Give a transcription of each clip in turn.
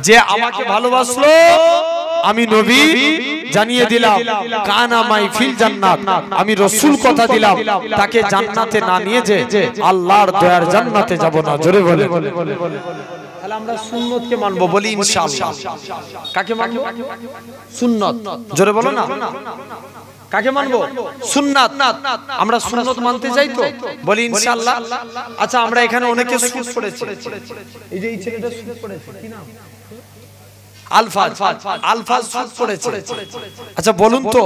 যে আমাকে ভালোবাসলো আমি নবী জানিয়ে দিলাম কানা মাই ফিল জান্নাত, আমি রাসূল কথা দিলাম তাকে জান্নাতে না নিয়ে যে আল্লাহর দয়ার জান্নাতে যাব না। জোরে বলে। তাহলে আমরা সুন্নতকে মানবো, বলি ইনশাআল্লাহ। কাকে মানবো? সুন্নত। জোরে বলো না। কাকে মানবো? সুন্নাত। আমরা সুন্নত মানতে যাই তো, বলি ইনশাআল্লাহ। আচ্ছা, আমরা এখানে অনেকে সুট পড়েছে, এই যে এই ছেলেটা সুট পড়েছে, কি নাম? আলফাজ সুট পড়েছে। আচ্ছা বলুন তো,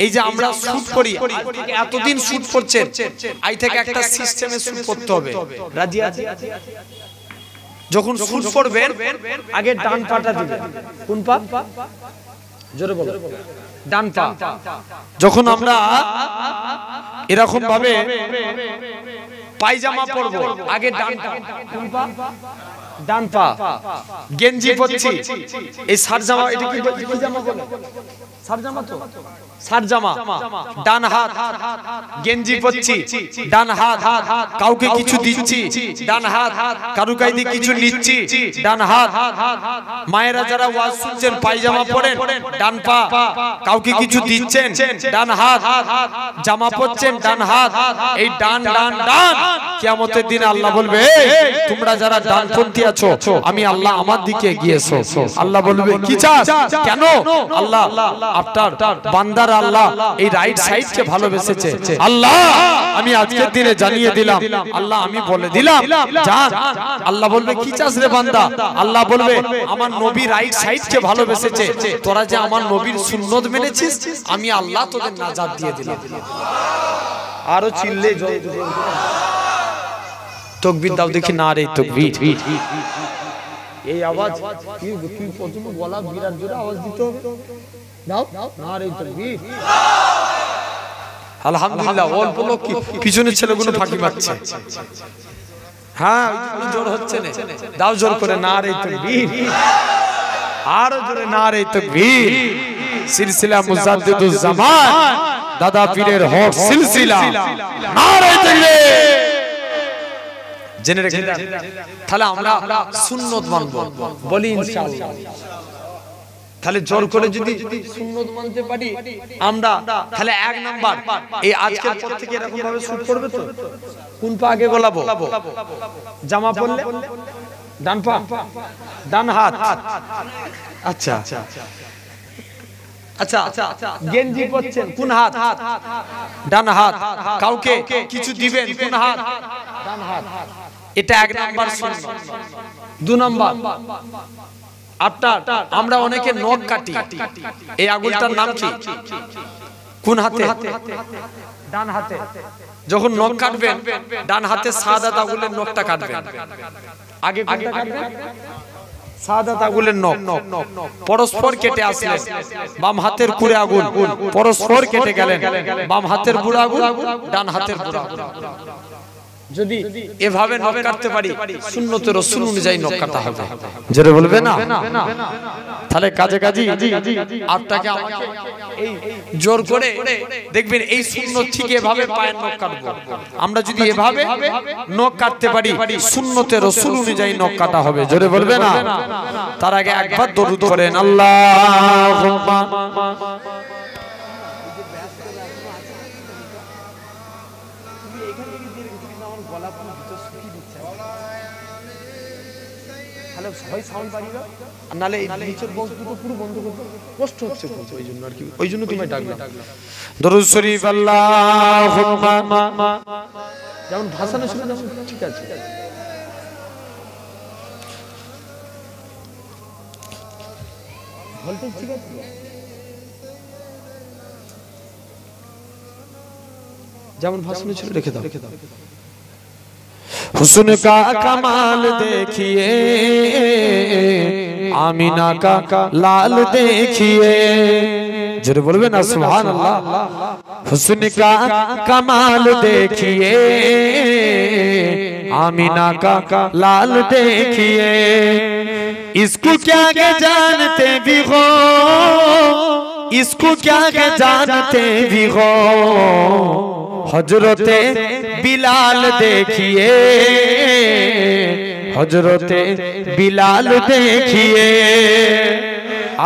এই যে আমরা সুট করি, এতদিন সুট পড়ছেন, আই থেকে একটা সিস্টেমে সুট করতে হবে, রাজি আছে? যখন সুট পড়বেন আগে ডান পাটা দিবেন। কোন পা? জোরে বলো। ডান পা। যখন আমরা এরকম ভাবে পায়জামা পরবো আগে ডান পা। কোন পা? ডান পা। গেঞ্জি পরছি, এই সারজামা, এটা কি জামা বলে? সারজামা তো, সারজামা। ডান হাত গেঞ্জি পরছি, ডান হাত কাউকে কিছু দিচ্ছি, ডান হাত কারু কাইদি কিছু নিচ্ছি, ডান হাত। মায়েরা যারা ওয়াজ শুনছেন পায়জামা পরেন, ডান পা কাউকে কিছু দিচ্ছেন, ডান হাত। জামা পরছেন, ডান হাত। এই ডান ডান ডান, কিয়ামতের দিনে আল্লাহ বলবে তোমরা যারা ডানপন্থী আছো, আমি আল্লাহ আমার দিকে এগিয়েছো। আল্লাহ বলবে কি চাস? কেন? আল্লাহ আপনার বান্দার আল্লাহ এই রাইট সাইড কে ভালোবেসেছে। আল্লাহ আমি আজকের দিনে জানিয়ে দিলাম, আল্লাহ আমি বলে দিলাম জান। আল্লাহ বলবে কি চাস রে বান্দা? আল্লাহ বলবে আমার নবী রাইট সাইড কে ভালোবেসেছে, তোরা যে আমার নবীর সুন্নত মেনেছিস, আমি আল্লাহ তোদের নাজাত দিয়ে দিলাম। আরো চিল্লে তাকবীর দাও দেখি, না রে তাকবীর। এই আওয়াজ কি প্রথম গলা বিরাট জোরে আওয়াজ দিতে হবে, দাও না রে তাকবীর। আলহামদুলিল্লাহ, অল্প লোক পিছনের ছেলেগুলো ফাঁকি মারছে। হ্যাঁ জোর হচ্ছে না, দাও জোর করে না রে তাকবীর। আরো জোরে না রে তাকবীর। সিলসিলা মুজাদ্দিদুজ জামান দাদা পীরের হক সিলসিলা, না রে তাকবীর। জেনে রেখে তাহলে আমরা সুন্নত মানবো, বলি ইনশাআল্লাহ। তাহলে জোর করে যদি সুন্নত মানতে পারি আমরা, তাহলে এক নাম্বার এই আজকের পর থেকে এরকম ভাবে শুট করবে তো। কোন পা আগে গোলাবো? জামা পরলে ডান পা, ডান হাত। আচ্ছা আচ্ছা, গেঞ্জি পরছেন, কোন হাত? ডান হাত। কাউকে কিছু দিবেন, কোন হাত? ডান হাত। এটা এক নাম্বার সুন্নাত। দুই নাম্বার আপনার, আমরা অনেকে নখ কাটি, এই আঙুলটার নাম কি? কোন হাতে? ডান হাতে। যখন নখ কাটবেন ডান হাতে সাদা আঙুলের নখটা কাটবেন। আগে কোনটা কাটবেন? সাদা আঙুলের নখ। পরস্পর কেটে আসলেন, বাম হাতের কুড়ে আঙুল পরস্পর কেটে গেলেন, বাম হাতের বুড়া আঙুল ডান হাতের বুড়া আঙুল। যদি এভাবে নখ কাটতে পারি, সুন্নতে রাসূল অনুযায়ী নখ কাটা হবে। জোরে বলবে না? তাহলে কাজে কাজী আপনাকে আমাকে এই জোর করে দেখবেন এই সুন্নত ঠিক এভাবে পায়ের নখ কাটবো। আমরা যদি এভাবে নখ কাটতে পারি, সুন্নতে রাসূল অনুযায়ী নখ কাটা হবে। জোরে বলবে না? তার আগে একবার দরুদ করেন, আল্লাহুম্মা। সবাই সাউন্ড বাড়িয়ে দাও, নালে এই নিচের বক্স দুটো পুরো বন্ধ করতে কষ্ট হচ্ছে, ওই জন্য আর কি, ওই জন্য তোমায় ডাকলাম। দরুদ শরীফ আল্লাহুম্মা, যেমন ভাষণে শুনে যেমন ঠিক আছে। ভোল্টেজ ঠিক আছে, যেমন ভাষণে শুনে রেখে দাও। हुस्न का कमाल देखिए, आमीना का लाल देखिए। जरूर बोलबे ना सुभान अल्लाह। हुस्न का कमाल देखिए, आमीना का लाल देखिए। इसको क्या के जानते भी हो, इसको क्या के जानते भी हो, हजरते बिलाल देखिए, হযরতে বিলাল দেখিয়ে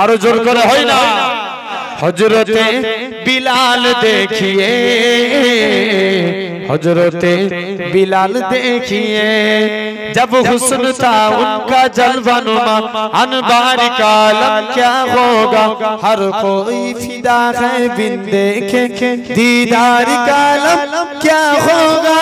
আরো জোর করে হয় না হযরতে বিলাল দেখিए हजरते बिलाल देखिए जब हुस्न था उनका जलवानुमा अनबार का आलम क्या होगा हर कोई फिदा है बिन देखे दीदार का आलम क्या होगा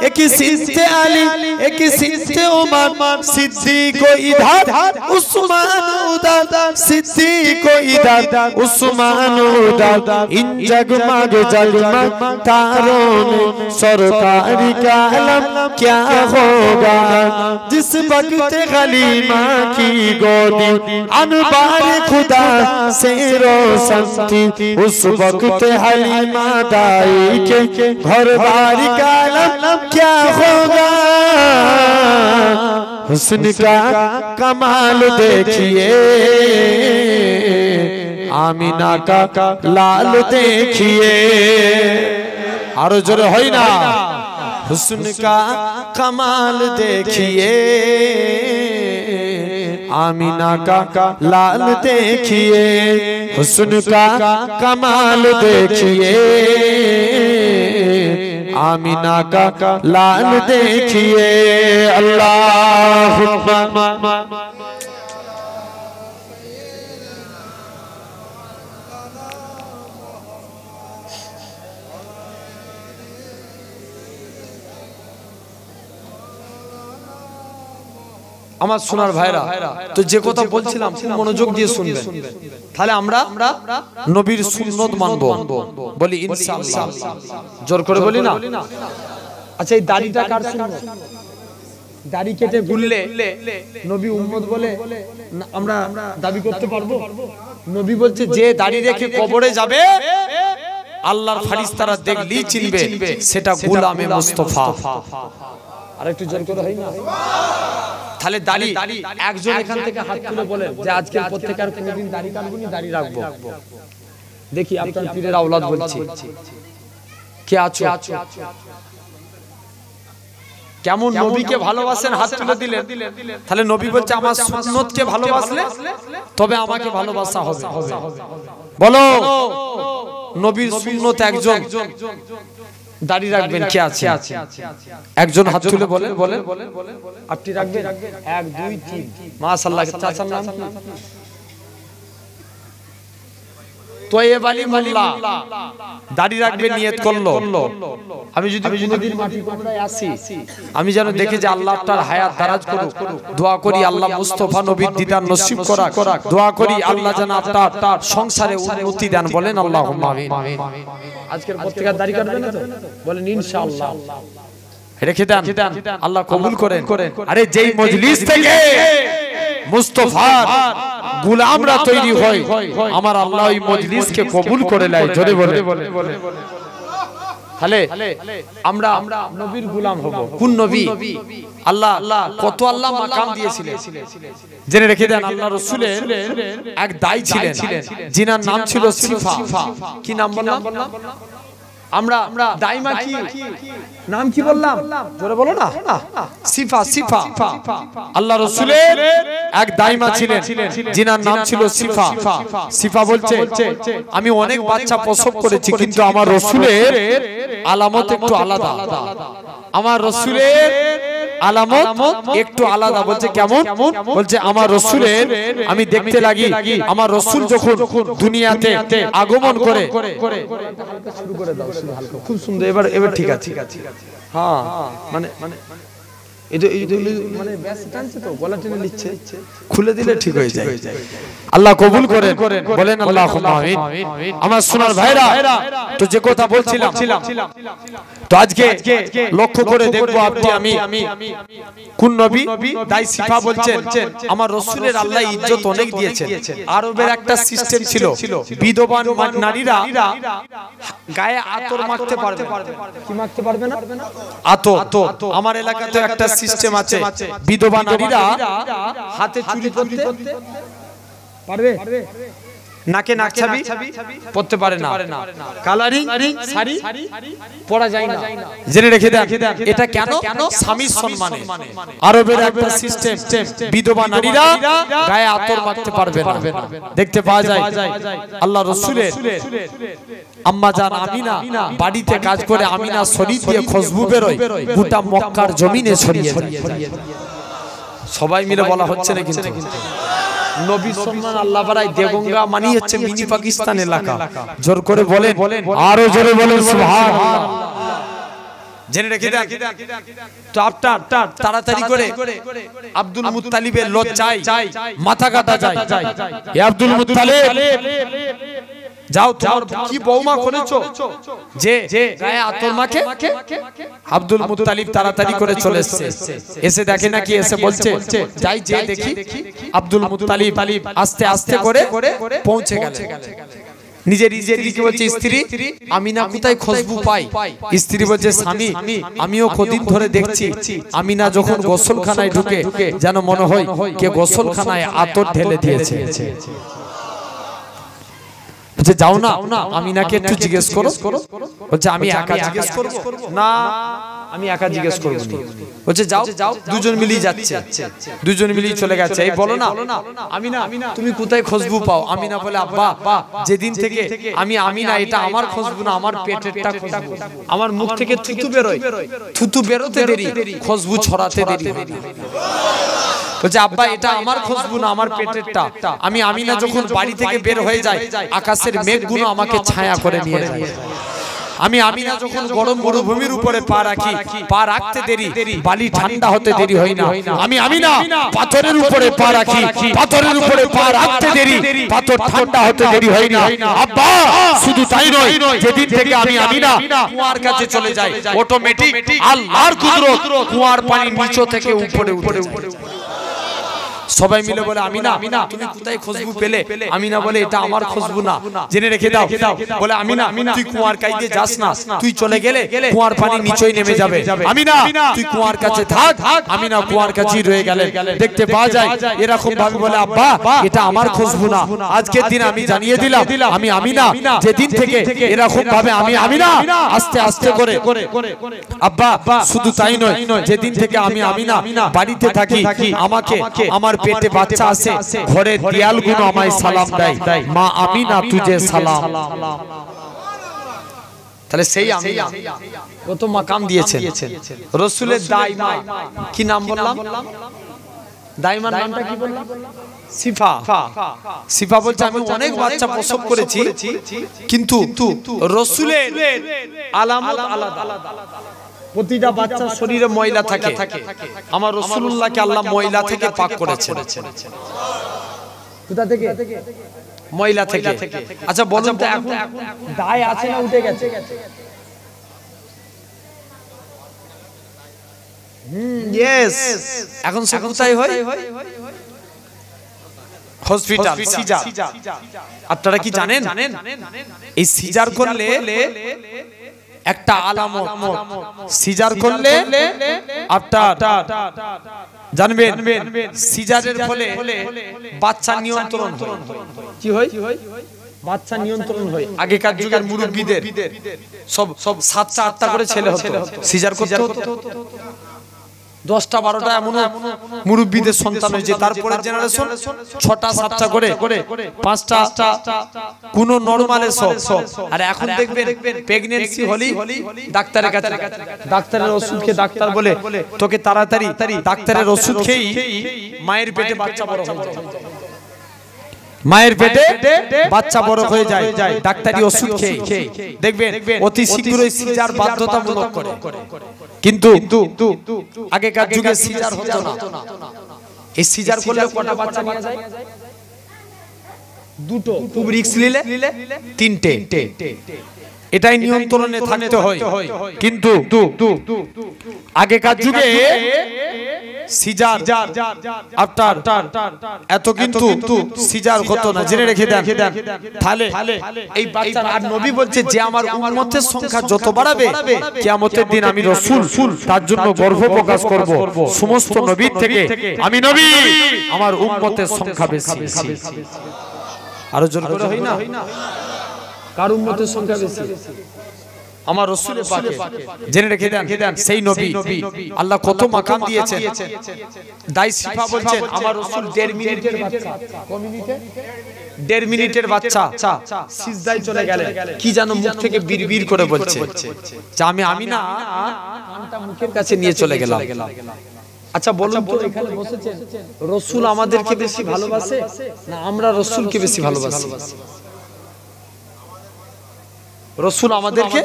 एक सिद्दीक़ अली एक सिद्दीक़ उमर सिद्दीक़ को इधर उस्मान उधर सिद्दीक़ को इधर उस्मान उधर इन जगमग जगमग तारों में सरकार का आलम क्या होगा जिस वक्त खलीमा की गोदी अनबार खुदा से रोशन थी उस वक्त हलीमा दाई के घर बार का आलम क्या होगा हुस्न का कमाल देखिए आमीना का लाल देखिए आरो जोरे होई ना हुस्न का कमाल देखिए आमीना का लाल देखिए हुस्न का कमाल देखिए आमीना का लाल देखिए अल्लाहुम्मा আমার সোনার ভাইরা তো যে কথা বলছিলাম মনোযোগ দিয়ে শুনবেন তাহলে আমরা নবীর সুন্নাত মানবো বলি ইনশাআল্লাহ জোর করে বলি না আচ্ছা এই দাড়িটা কার সুন্নাত দাড়ি কেটে গুললে নবী উম্মত বলে আমরা দাবি করতে পারবো নবী বলছে যে দাড়ি রেখে কবরে যাবে আল্লাহর ফেরেশতারা দেখলি চিনবে সেটা গোলামে মুস্তাফা আর একটু জোর করে হয় না তাহলে দাড়ি একজন এখান থেকে হাত তুলে বলেন যে আজকে প্রত্যেকবার কোনদিন দাড়ি কাটবো না দাড়ি রাখবো দেখি আপনার পীরের আওলাদ বলছি কে আছো কেমন নবীকে ভালোবাসেন হাত তুলে দিলেন তাহলে নবী বলছে আমার সুন্নতকে ভালোবাসলে তবে আমাকে ভালোবাসা হবে বলো নবীর সুন্নত একজন দাড়ি রাখবেন কে আছে একজন হাত তুলে বলেন আপনি রাখবেন 1 2 3 মাশাআল্লাহ চাচার নাম কি তোয়েব আলী মোল্লা দাড়ি রাখবে নিয়ত করলো আমি যদি কোনদিন মাটি কোমরায় আসি আমি যেন দেখে যে আল্লাহ তার হায়াত দারাজ করুক দোয়া করি আল্লাহ মুস্তাফা নবীর দিদার নসিব করা দোয়া করি আল্লাহ যেন আপনার সংসারে উন্নতি দেন বলেন আল্লাহুম্মা আমিন আজকের প্রত্যেকবার দাড়ি কাটবেন না তো বলেন ইনশাআল্লাহ রেখে দেন আল্লাহ কবুল করেন আরে যেই মজলিস থেকে মুস্তাফার গোলামরা তৈরি হয় আমার আল্লাহ ওই মজলিসকে কবুল করে নেয় জোরে বলে তাহলে আমরা নবীর গোলাম হব কোন নবী আল্লাহ কত আল্লাহ মাকাম দিয়েছিলেন জেনে রেখে দেন আল্লাহ রাসূলের এক দাই ছিলেন যিনার নাম ছিল সিফা কি নাম বললাম আমরা দাইমা কি নাম কি বললাম জোরে বলো না সিফা আল্লাহ রাসূলের এক দাইমা ছিলেন যিনার নাম ছিল সিফা বলছে আমি অনেক বাচ্চা প্রসব করেছি কিন্তু আমার রাসূলের আলামত একটু আলাদা আমার রাসূলের আলামত একটু আলাদা বলছে কেমন বলছে আমার রাসূলের আমি দেখতে লাগি আমার রাসূল যখন দুনিয়াতে আগমন করে শুরু করে দাও হালকা খুব সুন্দর এবার ঠিক আছে হ্যাঁ মানে মানে ব্যাস টানছে তো গলা টেনে নিচ্ছে খুলে দিলে ঠিক হয়ে যায় আল্লাহ কবুল করেন বলেন আল্লাহুম্মা আমিন আমার সোনার ভাইরা তো যে কথা বলছিলাম তো আজকে লক্ষ্য করে দেখবো আপনি আমি কোন নবী দাই সিফা বলছেন আমার রাসূলের আল্লাহ ইজ্জত অনেক দিয়েছেন আরবের একটা সিস্টেম ছিল বিধবান নারীরা গায়ে আতর মাখতে পারবে কি মাখতে পারবে না আতর আমার এলাকাতে একটা সিস্টেম আছে বিধবা নারীরা হাতে চুড়ি করতে পারবে নাকে নাক ছাবি পড়তে পারে না, কালারিং শাড়ি পরা যায় না। জেনে রেখে দেন এটা কেন? স্বামীর সম্মানে। আরবের একটা সিস্টেম, বিধবা নারীরা গায়ে আতর মাখতে পারবে না। দেখতে পাওয়া যায় আল্লাহ রাসূলের আম্মা জান আমিনা বাড়িতে কাজ করে আমিনা শরীর দিয়ে খুশবু বেরোয়, গোটা মক্কার জমিনে ছড়িয়ে যায়। সবাই মিলে বলা হচ্ছে না কিন্তু নবী সম্মান আল্লাহ বাড়ায়। দেগঙ্গা মানি হচ্ছে মিনি পাকিস্তান এলাকা। জোর করে বলেন, আরো জোরে বলেন সুবহানাল্লাহ। জেনে রেখে দেন তো আপনার তাড়াতাড়ি করে আব্দুল মুত্তালিবের লজ্জায় মাথা কাটা যায়। এ আব্দুল মুত্তালিব যাও, তোমার কি বৌমা করেছো যে গায়ে আতর মাখে? আব্দুল মুত্তালিব তাড়াতাড়ি করে চলে এসে দেখে নাকি, এসে বলছে যাই যে দেখি। আব্দুল মুত্তালিব আস্তে আস্তে করে পৌঁছে গেল। নিজের স্ত্রীকে বলছে, স্ত্রী আমিনা কোথায় খুশবু পাই? স্ত্রী বলছে, স্বামী আমিও কদিন ধরে দেখছি আমিনা যখন গোসলখানায় ঢুকে যেন মনে হয় কে গোসলখানায় আতর ঢেলে দিয়েছে। বলছে যাও না আমিনাকে একটু জিজ্ঞেস করো। বলছে আমি একা জিজ্ঞেস করব না, আমি একা জিজ্ঞেস করব না। বলছে যাও, দুজন মিলেই যাচ্ছে, দুজন মিলেই চলে গেছে। এই বলো না আমিনা তুমি কোথায় খুশবু পাও? আমিনা বলে, আব্বা যেদিন থেকে আমি আমিনা, এটা আমার খুশবু না, আমার পেটেরটা খুশবু। আমার মুখ থেকে থুতু বেরোয়, থুতু বেরোতে দেরি, খুশবু ছড়াতে দেরি। বলছে আব্বা এটা আমার খুশবু না, আমার পেটেরটা। আমি আমিনা যখন বাড়ি থেকে বের হয়ে যায় আকাশের মেঘগুলো আমাকে ছায়া করে নিয়ে যায়। আমি আমিনা যখন গরম মরুভূমির উপরে পা রাখি, পা রাখতে দেরি, বালি ঠান্ডা হতে দেরি হয় না। আমি আমিনা পাথরের উপরে পা রাখি, পাথরের উপরে পা রাখতে দেরি, পাথর ঠান্ডা হতে দেরি হয় না। আব্বা শুধু তাই নয়, যেদিন থেকে আমি আমিনা কুয়ার কাছে চলে যাই, অটোমেটিক আল্লাহর কুদরত কুয়ার পানি নিচে থেকে উপরে উঠে যায়। সবাই মিলে বলে আমিনা তুমি কোথায় খুশবু পেলে? আমিনা বলে এটা আমার খুশবু না। জেনে রেখে দাও। বলে আমিনা তুই কুয়ার কাছে যাস না, তুই চলে গেলে কুয়ার পানি নিচেই নেমে যাবে। আমিনা তুই কুয়ার কাছে থাক। আমিনা কুয়ার কাছেই রয়ে গেলেন। দেখতে পাওয়া যায় এরকম ভাবে বলে আব্বা এটা আমার খুশবু না। আজকের দিন আমি জানিয়ে দিলাম আমি আমিনা, যেদিন থেকে এরকম ভাবে আমি আমিনা আস্তে আস্তে করে আব্বা শুধু তাই নয়, যেদিন থেকে আমি আমিনা বাড়িতে থাকি আমাকে আমার পেটে বাচ্চা আছে, ঘরের দেয়ালগুলো আমায় সালাম দেয়, মা আমিনা তুজে সালাম। তাহলে সেই আমিনা কত মাকাম দিয়েছেন। রাসূলের দাইমা কি নাম বললাম? দাইমার নামটা কি বললাম? সিফা। সিফা বলছে আমি অনেক বাচ্চা প্রসব করেছি, কিন্তু রাসূলের আলামত আলাদা। প্রতিটা বাচ্চার শরীরে ময়লা থাকে, আমার রাসূলুল্লাহকে আল্লাহ ময়লা থেকে পাক করেছেন। কোথা থেকে? ময়লা থেকে। আচ্ছা বলুন তো এখন দায় আছে না উঠে গেছে? ইয়েস, এখন সব কোথায় হয়? Hospital, caesar. আপনারা কি জানেন এই সিজার করলে একটা আলামত, সিজার করলে আপনার জানবেন সিজারের ফলে বাচ্চা নিয়ন্ত্রণ হয়। কি হয়? বাচ্চা নিয়ন্ত্রণ হয়। আগেকার যুগের মুরব্বিদের সব 7টা 8টা করে ছেলে হতো, সিজার করতে হতো। 10টা 12টা এমন মুরব্বিদের সন্তান হয়েছে। তারপরে জেনারেশন 6টা 7টা করে, 5টা কোন নরমালে সব। আর এখন দেখবেন প্রেগন্যান্সি হলি ডাক্তারের কাছে, ডাক্তারের ওষুধ খেয়ে ডাক্তার বলে তোকে তাড়াতাড়ি ডাক্তারের ওষুধ খেয়েই মায়ের পেটে বাচ্চা বড় হয়ে যায়। মায়ের পেটে বাচ্চা বড় হয়ে যায় ডাক্তারি ওষুধ খেয়ে। দেখবেন অতি শীঘ্রই সিজার বাধ্যতামূলক করে। কিন্তু আগেকার যুগে সিজার হতো না। এই সিজার করলে কটা বাচ্চা নিয়ে যায়? 2টো, খুব রিস্ক নিলে 3টে। এটাই নিয়ন্ত্রণে থাকতে হয়। কিন্তু আগেকার যুগে সিজার আপনার এত কিন্তু সিজার হতো না। জেনে রেখে দেন তাহলে এই বাচ্চার। আর নবী বলছে যে আমার উম্মতের সংখ্যা যত বাড়াবে কিয়ামতের দিন আমি রাসূল তার জন্য গর্ব প্রকাশ করব। সমস্ত নবীর থেকে আমি নবী, আমার উম্মতের সংখ্যা বেশি। আরো জোর করে হয় না? কার উম্মতের সংখ্যা বেশি? আমার রাসূলের পাকে। জেনে রেখে দেন সেই নবী আল্লাহ কত মাকাম দিয়েছেন। দাই সিফা বলছেন আমার রাসূল 1.5 মিনিটের বাচ্চা। কয় মিনিটে? 1.5 মিনিটের বাচ্চা সিজদায় চলে গেলেন, কি জানো মুখ থেকে বিড়বিড় করে বলছে যে আমি না কানটা মুখের কাছে নিয়ে চলে গেলাম। আচ্ছা বলুন তো, এখানে বসেছেন রাসূল আমাদেরকে বেশি ভালোবাসে না আমরা রাসূলকে বেশি ভালোবাসি? রাসূল আমাদেরকে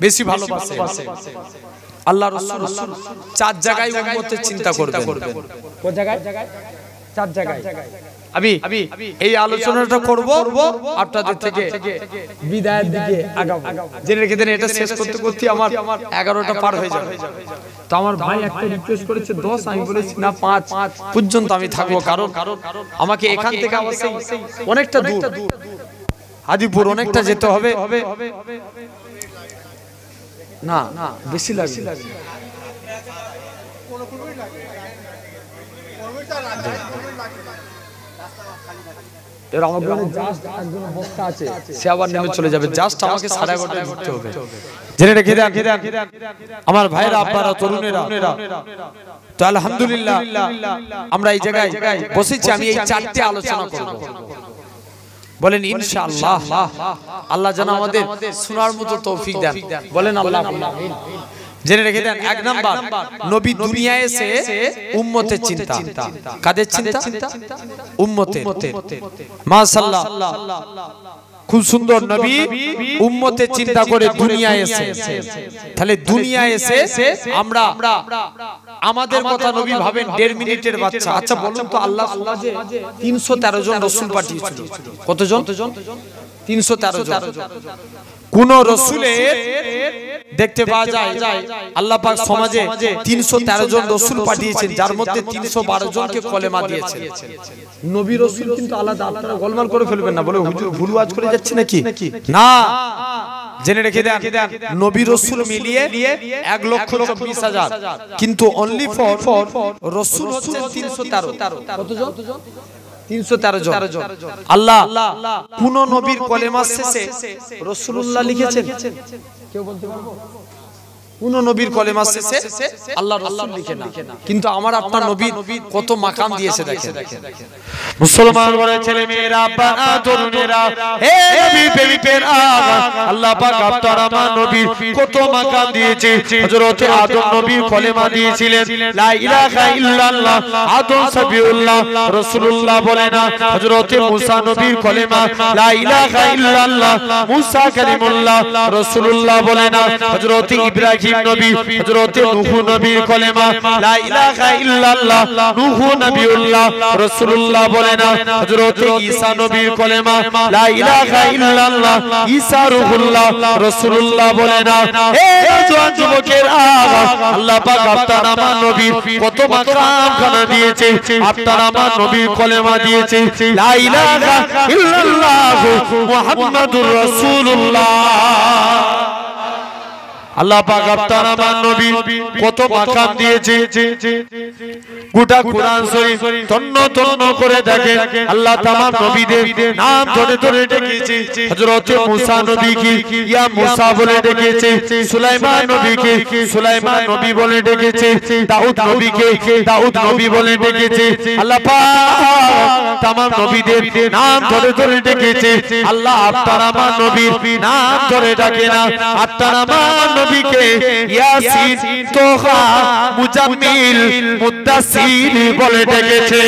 বেশি ভালোবাসে। আল্লাহ রাসূল 4 জায়গায় উম্মতের চিন্তা করবেন। কোন জায়গায়? 4 জায়গায়। আমি এই আলোচনাটা করব আপনাদের থেকে বিদায়ের দিকে আগাবো। জেনে রেখে দেন, এটা শেষ করতে করতে আমার 11টা পার হয়ে যাবে। তো আমার ভাই একটা রিকোয়েস্ট করেছে 10, আমি বলেছি না 5 পর্যন্ত আমি থাকবো, কারণ আমাকে এখান থেকে অবশ্যই অনেকটা দূর, হাদিপুর অনেকটা যেতে হবে। না বেশি লাগবে। এর আমাকে জাস্ট একজন বক্তা আছে, সে আবার নেমে চলে যাবে, জাস্ট আমাকে 11:30টায় ঢুকতে হবে। জেনে রেখে দেন আমার ভাইরা, আব্বারা, তরুণেরা। তো আলহামদুলিল্লাহ আমরা এই জায়গায় বসেছি, আমি এই 4টে আলোচনা করব। বলেন ইনশাআল্লাহ। আল্লাহ যেন আমাদের শোনার মতো তৌফিক দেন। বলেন আল্লাহ আমিন। জেনে রেখে দেন, 1 নাম্বার নবী দুনিয়ায় এসে উম্মতের চিন্তা। কাদের চিন্তা? উম্মতের। মাশাআল্লাহ, খুব সুন্দর। নবী উম্মতের চিন্তা করে দুনিয়ায় এসে, তাহলে দুনিয়ায় এসে আমরা আমাদের কথা নবী ভাবেন 1.5 মিনিটের বাচ্চা। আচ্ছা বলুন তো, আল্লাহ যে 313 জন রাসূল পাঠিয়েছিল, কতজন? 313 জন। কোন রাসূলের দেখতে পাওয়া যায় আল্লাহ পাক সমাজে 313 জন রাসূল পাঠিয়েছেন, যার মধ্যে 312 জনকে কলেমা দিয়েছেন। নবী রাসূল কিন্তু আলাদা, আপনারা গোলমাল করে ফেলবেন না, বলে হুজুর ভুল ওয়াজ করে যাচ্ছে নাকি? না, জেনে রেখে দেন, নবী রাসূল মিলিয়ে 1,24,000, কিন্তু অনলি ফর রাসূল হচ্ছেন 313। কতজন? 313 জন। আল্লাহ কোন নবীর কলেমা শেষে রাসূলুল্লাহ লিখেছেন? কেউ বলতে পারবো? কোন নবীর কলেমা শেষে আল্লাহ রাসূল লিখে না, কিন্তু আমার আপনার নবী কত মাকাম দিয়েছে দেখেন। মুসলমান বলে ছেলে মেয়েরা, আব্বারা, তরুণেরা, হে নবী প্রেমিকেরা, আল্লাহ পাক আপনার আমার নবী কত মাকাম দিয়েছে। হযরত আদম নবী কলেমা দিয়েছিলেন লা ইলাহা ইল্লাল্লাহ, আদম সফিউল্লাহ, রাসূলুল্লাহ বলে না। হযরত মুসা নবীর কলেমা লা ইলাহা ইল্লাল্লাহ, মুসা কালিমুল্লাহ, রাসূলুল্লাহ বলে না। হযরত ইব্রাহিম নবী, হযরত নূহ নবীর কলেমা লা ইলাহা ইল্লাল্লাহ, নূহ নবিউল্লাহ, রাসূলুল্লাহ বলে না। হযরত ঈসা নবীর কলেমা লা ইলাহা ইল্লাল্লাহ, ঈসা রূহুল্লাহ, রাসূলুল্লাহ বলে না। হে জওয়ান যুবকেরা, আল্লাহ পাক আপনার আমার নবীর কত মাকাম খানা দিয়েছে, আপনার আমার নবীর কলেমা দিয়েছে লা ইলাহা ইল্লাল্লাহ মুহাম্মাদুর রাসূলুল্লাহ। আল্লাহ পাক আপনার আমার নবী কত মাকাম দিয়েছে। গোটা কোরআন শরীফ তন্ন তন্ন করে দেখে আল্লাহ তামাম নবীদের নাম ধরে ধরে ডেকেছে। হযরত মুসা নবীকে ইয়া মুসা বলে ডেকেছে, সুলাইমান নবীকে সুলাইমান নবী বলে ডেকেছে, দাউদ নবীকে দাউদ নবী বলে ডেকেছে। আল্লাহ পাক তামাম নবীদের নাম ধরে ধরে ডেকেছে। আল্লাহ আপনার আমার নবীর নাম ধরে ডাকে না, আপনার আমার নবীকে ইয়াসিন, তোহা, মুজাম্মিল, মুদ্দাসির বলে ডেকেছে।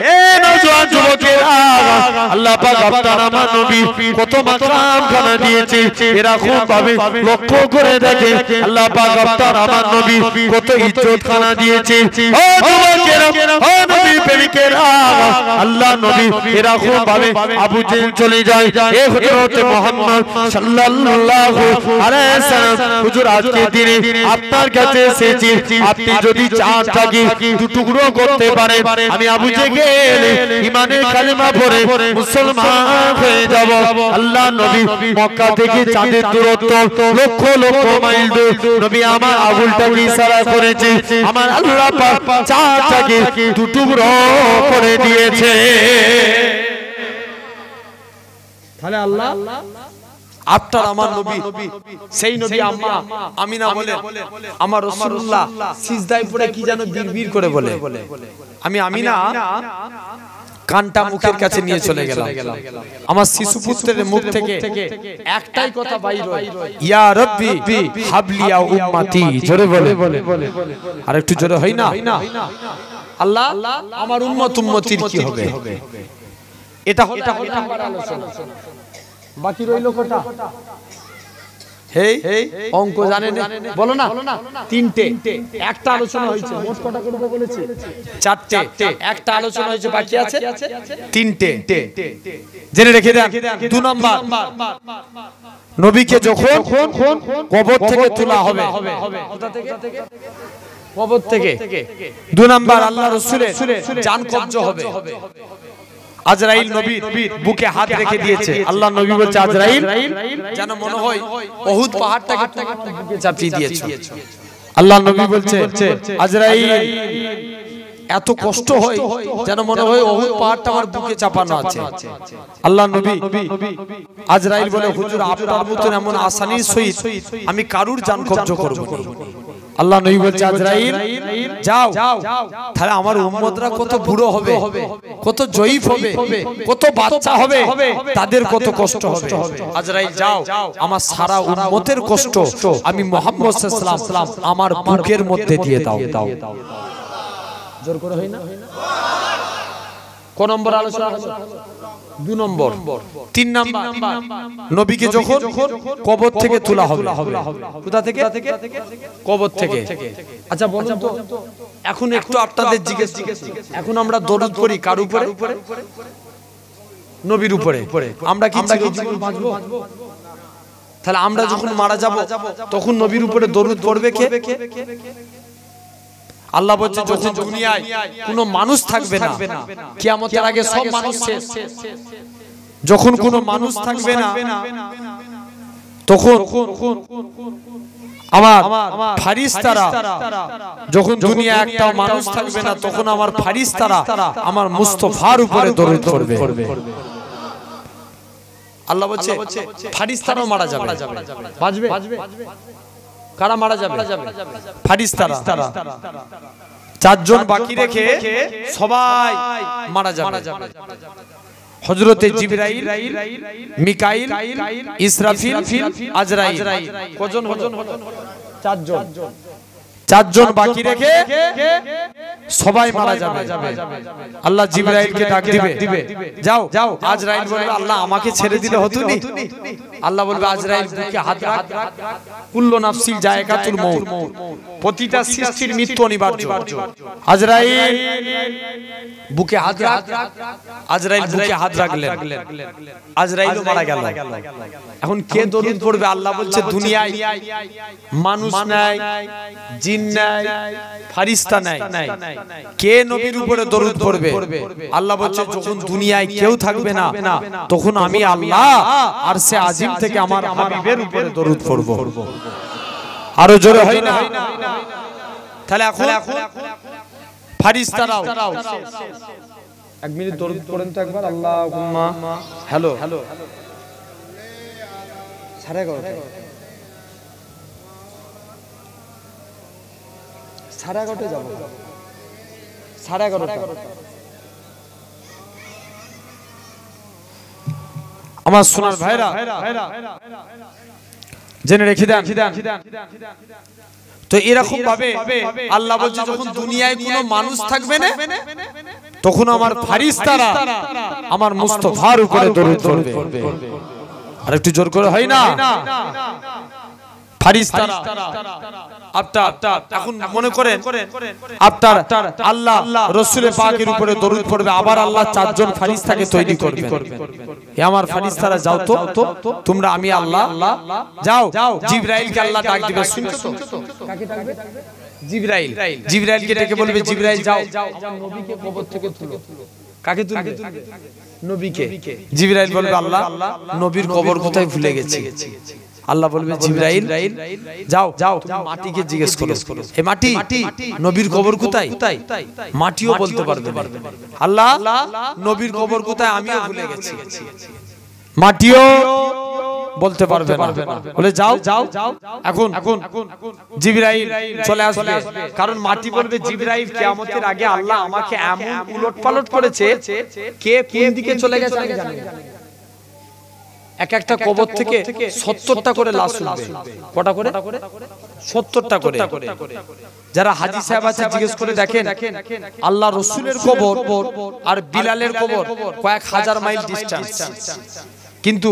হে নওজোয়ান যুবকেরা, আল্লাহ পাক আপনার আমার নবী কত মাকাম খানা দিয়েছে, এরকম ভাবে লক্ষ্য করে দেখে আল্লাহ পাক আপনার আমার নবী কত ইজ্জত খানা দিয়েছে। ও যুবকেরা, ও নবী প্রেমিকেরা, আল্লাহ নবী এরকম ভাবে আবু জেহেল চলে যায়। এ হযরত মুহাম্মদ সাল্লাল্লাহু আলাইহি সাল্লাম, হুজুর আজকে দিনে আপনার কাছে এসেছি, আপনি যদি চান থাকি দু টুকরো করতে পারেন, আমি আবু জেহেল ইমানের কালিমা পড়ে মুসলমান হয়ে যাব। আল্লাহ নবী মক্কা থেকে চাঁদের দূরত্ব লক্ষ লক্ষ মাইল দূর, নবী আমার আঙুলটাকে ইশারা করেছে, আমার আল্লাহ পাক চাঁদটাকে দু টুকরো করে দিয়েছে। তাহলে আল্লাহ আপনার আমার নবী, সেই নবী আম্মা আমিনা বলে আমার রাসূলুল্লাহ সিজদায় পড়ে কি যেন বিড়বিড় করে বলে, আমি আমিনা কানটা মুখের কাছে নিয়ে চলে গেলাম। আমার শিশু পুত্রের মুখ থেকে একটাই কথা বাইর হয়, ইয়া রাব্বি হাবলি ইয়া উম্মতি। জোরে বলে, আর একটু জোরে হয় না? আল্লাহ আমার উম্মতির কি হবে? এটা হলো আমার আলোচনা। বাকি রইল কটা? হেই অঙ্ক জানেন? বলো না। তিনটে, একটা আলোচনা হয়েছে। মোট কটা করব বলেছি? চারটে। একটা আলোচনা হয়েছে, বাকি আছে তিনটে। জেনে রেখে দেন। 2 নাম্বার, নবীকে যখন কবর থেকে তোলা হবে, কোথা থেকে? কবর থেকে। 2 নাম্বার, আল্লাহ রাসূলের জান কবজ হবে। আজরাইল নবীর বুকে হাত রেখে দিয়েছে। আল্লাহ নবী বলছে আজরাইল যেন মনে হয় উহুদ পাহাড়টাকে বুকে চাপিয়ে দিয়েছে। আল্লাহ নবী বলছে আজরাইল এত কষ্ট হয় যেন মনে হয় উহুদ পাহাড়টা আমার বুকে চাপানো আছে। আল্লাহ নবী আজরাইল বলে হুজুর আপনার মতন এমন আসানির সহিত আমি কারুর জান কবজ করব না। আল্লাহ নবী বলছে আজরাইল যাও, তাহলে আমার উম্মতরা কত বুড়ো হবে, কত জয়ীফ হবে, কত বাচ্চা হবে, তাদের কত কষ্ট হবে। আজরাইল যাও, আমার সারা উম্মতের কষ্ট আমি মুহাম্মদ সাল্লাল্লাহু আলাইহি ওয়াসাল্লাম আমার বুকের মধ্যে দিয়ে দাও। জোর করে হয় না? কোন নম্বর আলোচনা? 2 নম্বর। 3 নাম্বার, নবীকে যখন কবর থেকে তোলা হবে। কোথা থেকে? কবর থেকে। আচ্ছা বলুন তো, এখন একটু আপনাদের জিজ্ঞেস, এখন আমরা দরুদ পড়ি কার উপরে? নবীর উপরে। আমরা কি জীবন বাঁচবো? তাহলে আমরা যখন মারা যাব তখন নবীর উপরে দরুদ পড়বে কে? আল্লাহ বলছে যখন দুনিয়ায় কোনো মানুষ থাকবে না, কিয়ামতের আগে সব মানুষ শেষ, যখন কোনো মানুষ থাকবে না তখন আমার ফারিস্তারা, যখন দুনিয়া একটা মানুষ থাকবে না তখন আমার ফারিস্তারা আমার মুস্তাফার উপরে দরুদ পড়বে। আল্লাহ বলছে ফারিস্তারাও মারা যাবে, বাঁচবে। কারা মারা যাবে? ফারিস্তারা। 4 জন বাকি রেখে সবাই মারা যাবে। হযরতে জিবরাইল, মিকাইল, ইসরাফিল, আজরাইল। কজন হলো? 4 জন। 4 জন বাকি রেখে সবাই মারা যাবে। আল্লাহ জিবরাইলকে ডাক দিবে, যাও। আজরাইল বলবে আল্লাহ আমাকে ছেড়ে দিলে হতো নি? আল্লাহ বলবে আজরাইল বুকে হাত রাখ, কুল্লু নাফসিন জায়গাতুল মউত, প্রতিটা সৃষ্টির মৃত্যু অনিবার্য। আজরাইল বুকে হাত রাখ। আজরাইল বুকে হাত রাখলেন, আজরাইলও মারা গেল। এখন কে দরুদ পড়বে? আল্লাহ বলছে দুনিয়ায় মানুষ নাই, জিন নাই, ফারিস্তা নাই, কে নবীর উপরে দরুদ পড়বে? আল্লাহ বলছে যখন দুনিয়ায় কেউ থাকবে না তখন আমি আল্লাহ আরশে আজিম থেকে আমার হাবিবের উপরে দরুদ পড়ব। আরো জোরে হয় না? তাহলে এখন ফারিস্তারাও 1 মিনিট দরুদ পড়েন তো একবার। আল্লাহুম্মা হ্যালো 11:30 11:30 যাব। 11:30 আমার সোনার ভাইরা জেনে রেখে দেন। তো এরকম ভাবে আল্লাহ বলছে যখন দুনিয়ায় কোনো মানুষ থাকবে না তখন আমার ফারিস্তারা আমার মুস্তাফার উপরে দরুদ পড়বে। আর একটু জোর করে হয় না? ফারিস্তারা আপনার এখন মনে করেন আপনার আল্লাহ রাসূলের পাকের উপরে দরুদ পড়বে, আবার আল্লাহ 4 জন ফারিস্তাকে তৈরি করবে। হে আমার ফারিস্তারা যাও তো তোমরা, আমি আল্লাহ যাও। জিবরাইলকে আল্লাহ ডাক দিবে, শুনছো তো? কাকে ডাকবে? জিবরাইল। জিবরাইলকে ডেকে বলবে জিবরাইল যাও আমার নবীকে কবর থেকে তুলো। কাকে তুলবে? নবীকে। জিবরাইল বলবে আল্লাহ নবীর কবর কোথায় ভুলে গেছি। আল্লাহ বলবে জিবরাইল যাও তুমি মাটিকে জিজ্ঞেস করো, হে মাটি নবীর কবর কোথায়? মাটিও বলতে পারবে না। আল্লাহ নবীর কবর কোথায় আমিও ভুলে গেছি। মাটিও বলতে পারবে না, বলে যাও যাও এখন জিবরাইল চলে আসবে, কারণ মাটি বলবে জিবরাইল কিয়ামতের আগে আল্লাহ আমাকে এমন উলটপালট করেছে, কে কোন দিকে চলে গেছে আমি জানি না। এক একটা কবর থেকে 70টা করে লাশ উঠবে। কটা করে? 70টা করে। যারা হাজী সাহেব আছে জিজ্ঞেস করে দেখেন, আল্লাহ রসুলের কবর আর বিলালের কবর কয়েক হাজার মাইল ডিস্টেন্স, কিন্তু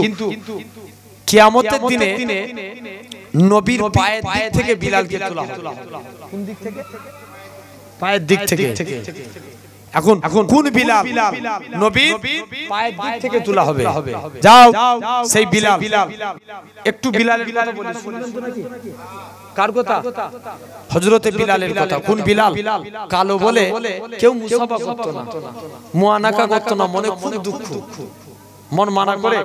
কিয়ামতের দিনে নবীর পায়ের দিক থেকে বিলালকে তোলা হবে। কোন দিক থেকে? পায়ের দিক থেকে। এখন কোন বিলাল? নবীর পায়ের দিক থেকে তোলা হবে। যাও সেই বিলাল, একটু বিলালের কথা বলি, শুনলেন তো নাকি? কার কথা? হযরতে বিলালের কথা। কোন বিলাল? কালো বলে কেউ মুসাফা করত না, মুআনাকা করত না, মনে খুব দুঃখ, মন মানা করে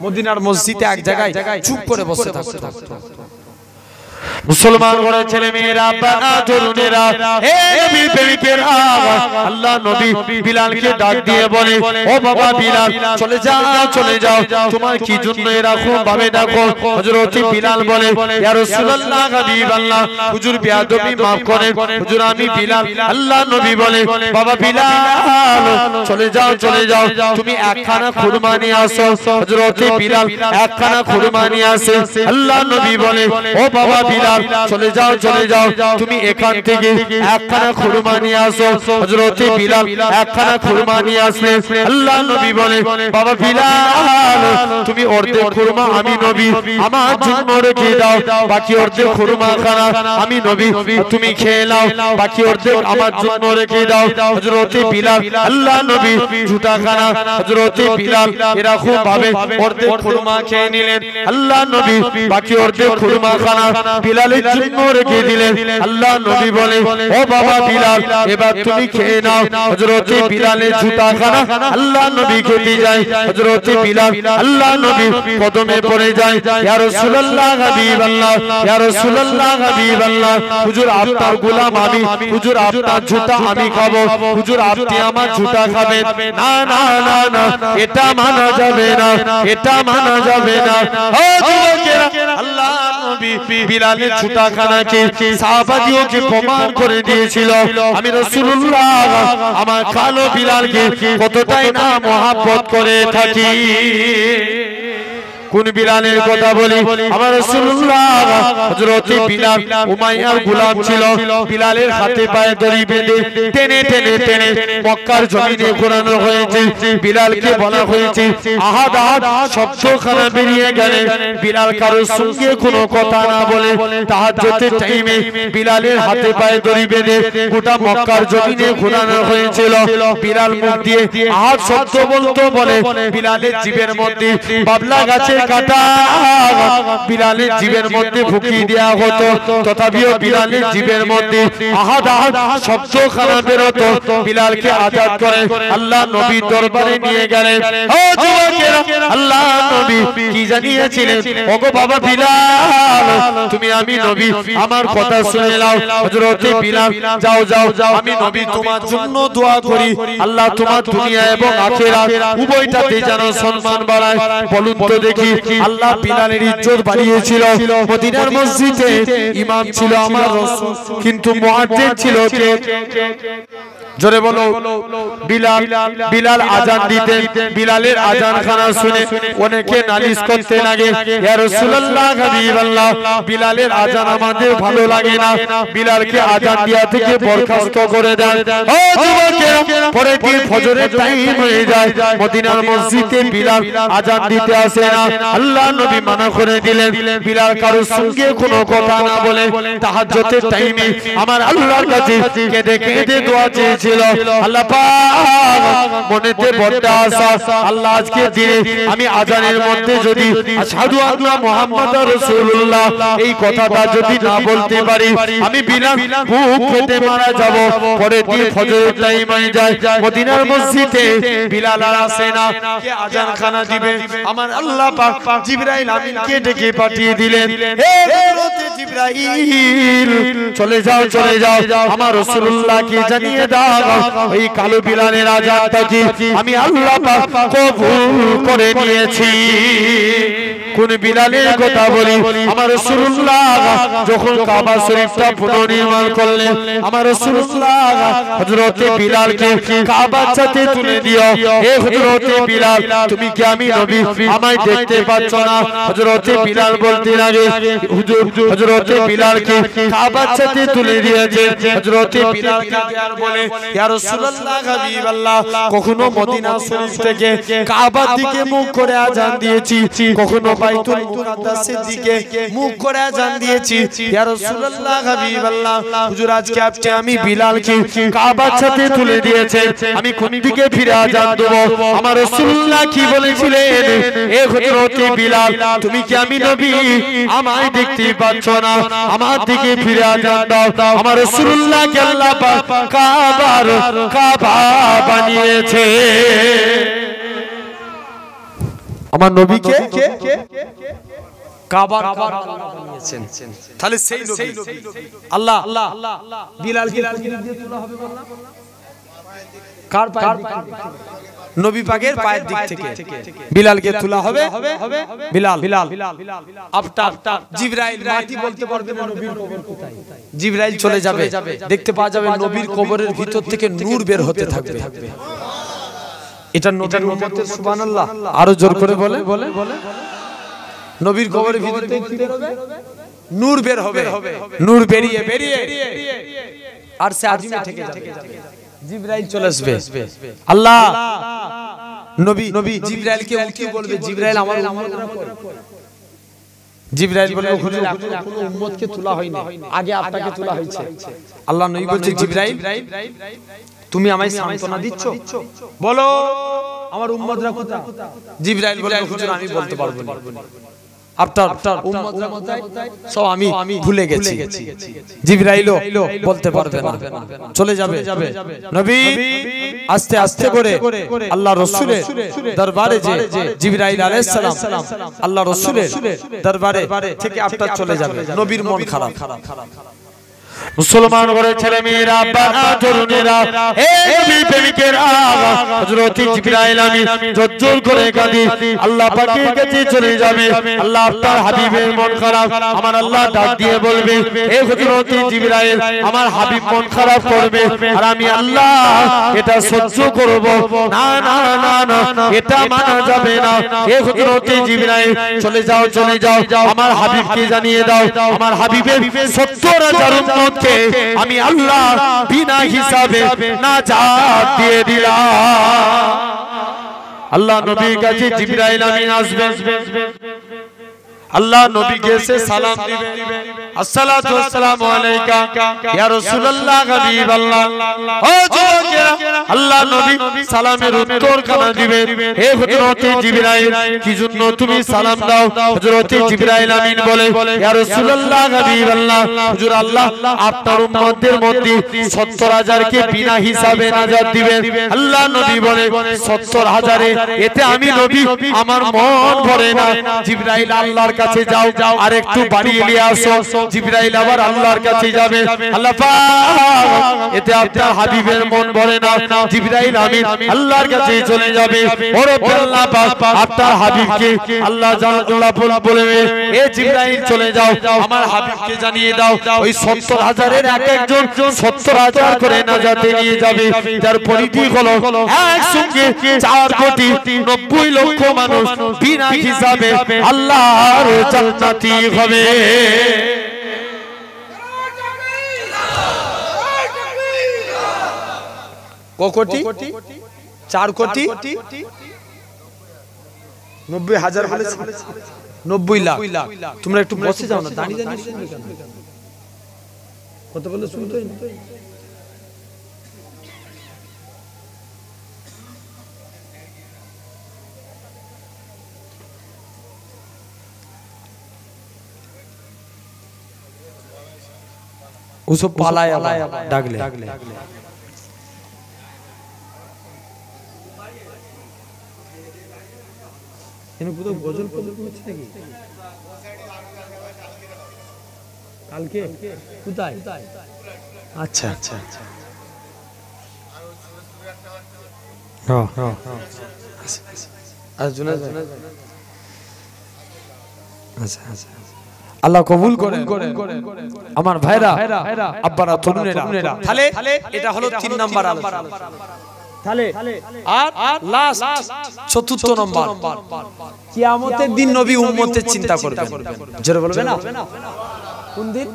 মদিনার মসজিদে এক জায়গায় চুপ করে বসে থাকতো। মুসলমান ঘরের ছেলে মেয়েরা, বাবা তরুণেরা, হে নবী প্রেমিকেরা, আল্লাহ নবী বিলালকে ডাক দিয়ে বলে, ও বাবা বিলাল, চলে যাও চলে যাও, তোমার কি জন্য এরকম ভাবে ডাকো? হযরত বিলাল বলে, ইয়া রাসূলুল্লাহ হাবিবাল্লাহ, হুজুর বেয়াদবি maaf করেন, হুজুর আমি বিলাল। আল্লাহ নবী বলে, বাবা বিলাল চলে যাও চলে যাও, তুমি একখানা খুরমা নিয়ে আসো। হযরত বিলাল একখানা খুরমা নিয়ে আসে। আল্লাহ নবী বলে, ও বাবা বিলাল চলে যাও চলে যাও, তুমি এখান থেকে একখানা খুরমা নিয়ে আসো। হযরত বিলাল একখানা খুরমা নিয়ে আসলে। আল্লাহ নবী বলে, বাবা বিলাল তুমি অর্ধেক খুরমা আমি নবী আমার জন্য রেখে দাও, বাকি অর্ধেক খুরমা খানা আমি নবী তুমি খেয়ে নাও, বাকি অর্ধেক আমার জন্য রেখে দাও। হযরত বিলাল, আল্লাহ নবী জুতা খানা হযরত বিলাল এরকম ভাবে অর্ধেক খুরমা খেয়ে নিলেন। আল্লাহ নবী বাকি অর্ধেক খুরমা খানা বিলালের জন্য রেখে দিলেন। আল্লাহ নবী বলে, ও বাবা বিলাল এবার তুমি খেয়ে নাও। হযরত বিলালের জুতা খানা আল্লাহ নবী খেতে যায়। হযরত বিলাল আল্লাহ নবী কদমে পড়ে যায়, ইয়া রাসূলুল্লাহ হাবিবাল্লাহ, ইয়া রাসূলুল্লাহ হাবিবাল্লাহ, হুজুর আপনার গোলাম আমি, হুজুর আপনার জুতা আমি খাবো, হুজুর আপনি আমার জুতা খাবেন। না না না না, এটা মানা যাবে না, এটা মানা যাবে না। ও যুবকেরা, আল্লাহ নবী বিলালের জুতা খানাকে সাহাবাদিওকে প্রমাণ করে দিয়েছিল, আমি রাসূলুল্লাহ আমার কালো বিলালকে কতটাই না মহব্বত করে থাকি। কোন বিলালের কথা বলি? আমার রাসূলুল্লাহ হযরত বিলাল উমাইয়ার গোলাম ছিল। বিলালের হাতে পায়ে দড়ি বেঁধে টেনে টেনে টেনে মক্কার জমিনে ঘোরানো হয়েছে। বিলালকে বলা হয়েছে আহাদ আহাদ শব্দখানা বেরিয়ে গেলে বিলাল কারোর সঙ্গে কোনো কথা না বলে তাহাজ্জুদের টাইমে বিলালের হাতে পায়ে দড়ি বেঁধে গোটা মক্কার জমিনে ঘোরানো হয়েছিল। বিলাল মুখ দিয়ে আহাদ শব্দ বলতো বলে বিলালের জিভের মধ্যে বাবলা গাছে কাটা বিলালের জিভের মধ্যে ফুকিয়ে দেওয়া হতো, তথাপিও বিলালের জিভের মধ্যে আহাদ আহাদ শব্দ খানা বেরোতো। বিলালকে আজাদ করে আল্লাহ নবী দরবারে নিয়ে গেলেন। ও যুবকেরা, আল্লাহ নবী কি জানিয়েছিলেন? ওগো বাবা বিলাল, তুমি আমি নবী আমার কথা শুনে নাও। হযরত বিলাল, যাও যাও যাও, আমি নবী তোমার জন্য দোয়া করি, আল্লাহ তোমার দুনিয়া এবং আখিরাত উভয়টাতে যেন সম্মান বাড়ায়। বলুন তো দেখি, আল্লাহ বিলালের ইজ্জত বাড়িয়েছিল। মদিনার মসজিদে ইমাম ছিল আমার রাসূল, কিন্তু মুয়াজ্জিন ছিল কে? জোরে বলো। বিলাল। বিলাল আজান দিতেন, বিলালের আজান খানা শুনে অনেকে নালিশ করতে লাগে, ইয়া রাসূলুল্লাহ হাবিবাল্লাহ বিলালের আজান আমাদের ভালো লাগে না, বিলালকে আজান দেয়া থেকে বরখাস্ত করে দেন। ও যুবকেরা, পরের দিন ফজরের টাইম হয়ে যায়, মদিনার মসজিদে বিলাল আজান দিতে আসে না। আল্লাহ নবী মানা করে দিলেন, বিলাল কারোর সঙ্গে কোনো কথা না বলে তাহাজ্জুদের টাইমে আমার আল্লাহর কাছে কেঁদে কেঁদে দোয়া চেয়েছে। আল্লাহ পাক মনেতে বড় আশা, আল্লাহ আজকে দিনে আমি আজানের মধ্যে যদি আশহাদু আন্না মুহাম্মাদুর রাসূলুল্লাহ এই কথাটা যদি না বলতে পারি, আমি বিলাল ভুক পেটে মারা যাব। পরের দিন ফজরের টাইম হয়ে যায়, মদিনার মসজিদে বিলাল আর আসে না, কে আজান খানা দিবে? আমার আল্লাহ পাক জিবরাইল আমিনকে ডেকে পাঠিয়ে দিলেন, হে হযরত জিবরাইল চলে যাও চলে যাও, আমার রাসূলুল্লাহকে জানিয়ে দাও ওই কালো বিলালের আযানটাকে আমি আল্লাহ পাক কবুল করে নিয়েছি। কোন বিলালের কথা বলি? আমার রাসূলুল্লাহ যখন কাবা শরীফটা পুনর্নির্মাণ করলেন, আমার রাসূলুল্লাহ হযরতে বিলালকে কাবার সাথে তুলে দিও। হে হযরতে বিলাল, তুমি কি আমি নবী আমায় দেখতে পাচ্ছ না? হযরতে বিলাল বলতে লাগে, হুজুর হযরতে বিলালকে কাবার সাথে তুলে দিয়েছে। হযরতে বিলালকে আর বলে, ইয়া রাসূলুল্লাহ হাবিবাল্লাহ, কখনো মদিনা শরীফ থেকে কাবার দিকে মুখ করে আযান দিয়েছি, কখনো বাইতুল মুকাদ্দাসের দিকে মুখ করে আযান দিয়েছি। ইয়া রাসূলুল্লাহ হাবিবাল্লাহ, হুজুর আজকে আপনি আমি বিলালকে কাবার সাথে তুলে দিয়েছে, আমি কোন দিকে ফিরে আযান দেব? আমার রাসূলুল্লাহ কি বলেছিলেন? এ হযরতে বিলাল, তুমি কি আমি নবী আমায় দেখতে পাচ্ছ না? আমার দিকে ফিরে আযান দাও। আমার রাসূলুল্লাহকে আল্লাহ পাক কাবা বানিয়েছে। আমার নবীকে কাবার বানিয়েছেন। তাহলে সেই নবী আল্লাহ বিলালকে দিয়ে তোলা হবে বললাম, কার পায়ের দিক? নবী পাকের পায়ের দিক থেকে বিলালকে তোলা হবে। বিলাল আফটার জিবরাইল মাটি বলতে পারবে না নবীর কবর কোথায়। জিবরাইল চলে যাবে, দেখতে পাওয়া যাবে নবীর কবরের ভিতর থেকে নূর বের হতে থাকবে। এটা নবীর উম্মতের সুবহানাল্লাহ, আরো জোর করে বলে নবীর কবরের ভিতর থেকে কি বের হবে? নূর বের হবে। নূর বেরিয়ে আর সে আদিমে থেকে যাবে। জিবরাইল চলে আসবে। আল্লাহ নবী জিবরাইলকে কি বলবে? জিবরাইল আমার উম্মতরা করে। জিবরাইল বলে, হুজুর কোনো উম্মতকে তোলা হয়নি, আগে আপনাকে তোলা হয়েছে। আল্লাহ নবী বলছে, জিবরাইল তুমি আমায় সান্ত্বনা দিচ্ছ? বলো আমার উম্মতরা কোথায়? জিবরাইল বলে, হুজুর আমি বলতে পারবো না, আপনার উম্মতরা কোথায় সব আমি ভুলে গেছি। জিবরাইলও বলতে পারবে না, চলে যাবে। নবী আস্তে আস্তে করে আল্লাহ রাসূলের দরবারে যে জিবরাইল আলাইহিস সালাম আল্লাহ রাসূলের দরবারে থেকে আপনার চলে যাবে। নবীর মন খারাপ। মুসলমান ঘরের ছেলে মেয়েরা, বাবা তরুণেরা, হে নবী প্রেমিকেরা, হযরত জিবরাইল আমি জোর করে কাঁদি, আল্লাহ পাকের কাছে চলে যাবে। আল্লাহ আপনার হাবিবের মন খারাপ, আমার আল্লাহ ডাক দিয়ে বলবে, হে হযরত জিবরাইল, আমার হাবিব মন খারাপ করবে আর আমি আল্লাহ এটা সহ্য করব না, না না না, এটা মানা যাবে না। হে হযরত জিবরাইল, চলে যাও, আমার হাবিবকে জানিয়ে দাও, আমার হাবিবের 70,000 উম্মতকে আমি আল্লাহ বিনা হিসাবে নাজাত দিয়ে দিলাম। আল্লাহ নবীর কাছে জিবরাইল আমিন আসবেন। আল্লাহ নবীকে এসে সালাম দিবেন, আসসালাতু ওয়াসসালামু আলাইকা ইয়া রাসূলুল্লাহ হাবিবাল্লাহ। ও যুবকেরা, আল্লাহ নবী সালামের উত্তর কানা দিবেন, হে হযরত জিবরাইল, কি জন্য তুমি সালাম দাও? হযরত জিবরাইল আমিন বলে, ইয়া রাসূলুল্লাহ হাবিবাল্লাহ, হুজুর আল্লাহ আপনার উম্মতদের মধ্যে 70,000 কে বিনা হিসাবে নাজাত দিবেন। আল্লাহ নবী বলে, 70,000 এতে আমি নবী আমার মন ভরে না। জিবরাইল আল্লাহর কাছে যাও, আর একটু বাড়িয়ে নিয়ে আসো। জিবরাইল আবার আল্লাহর কাছে যাবে, আল্লাহ পাক এতে আপনার হাবিবের মন ভরে না। জিবরাইল আমিন আল্লাহর কাছে চলে যাবে, ওরে আল্লাহ পাক আপনার হাবিবকে আল্লাহ জাল্লাল্লাহ বলবে, এ জিবরাইল চলে যাও, আমার হাবিবকে জানিয়ে দাও ওই 70,000 এক একজন 70,000 করে নাজাতে নিয়ে যাবে, যার পরিধি হলো একসঙ্গে 4,90,00,000 মানুষ বিনা হিসাবে আল্লাহর জান্নাতি হবে। কোটি 4 কোটি 90,000 বলে 90 লাখ। তোমরা একটু বসে যাও না, দাঁড়িয়ে কত বলে শুনতে ওসব পালায় ডাকলে। গজল কালকে কোথায়? আচ্ছা, আল্লাহ কবুল করেন আমার ভাইরা আব্বারা তরুণেরা। তাহলে এটা হলো 3 নাম্বার আলোচনা। তাহলে আর লাস্ট চতুর্থ নাম্বার, কিয়ামতের দিন নবী উম্মতের চিন্তা করবেন। জোরে বলবেন না? কোন দিন?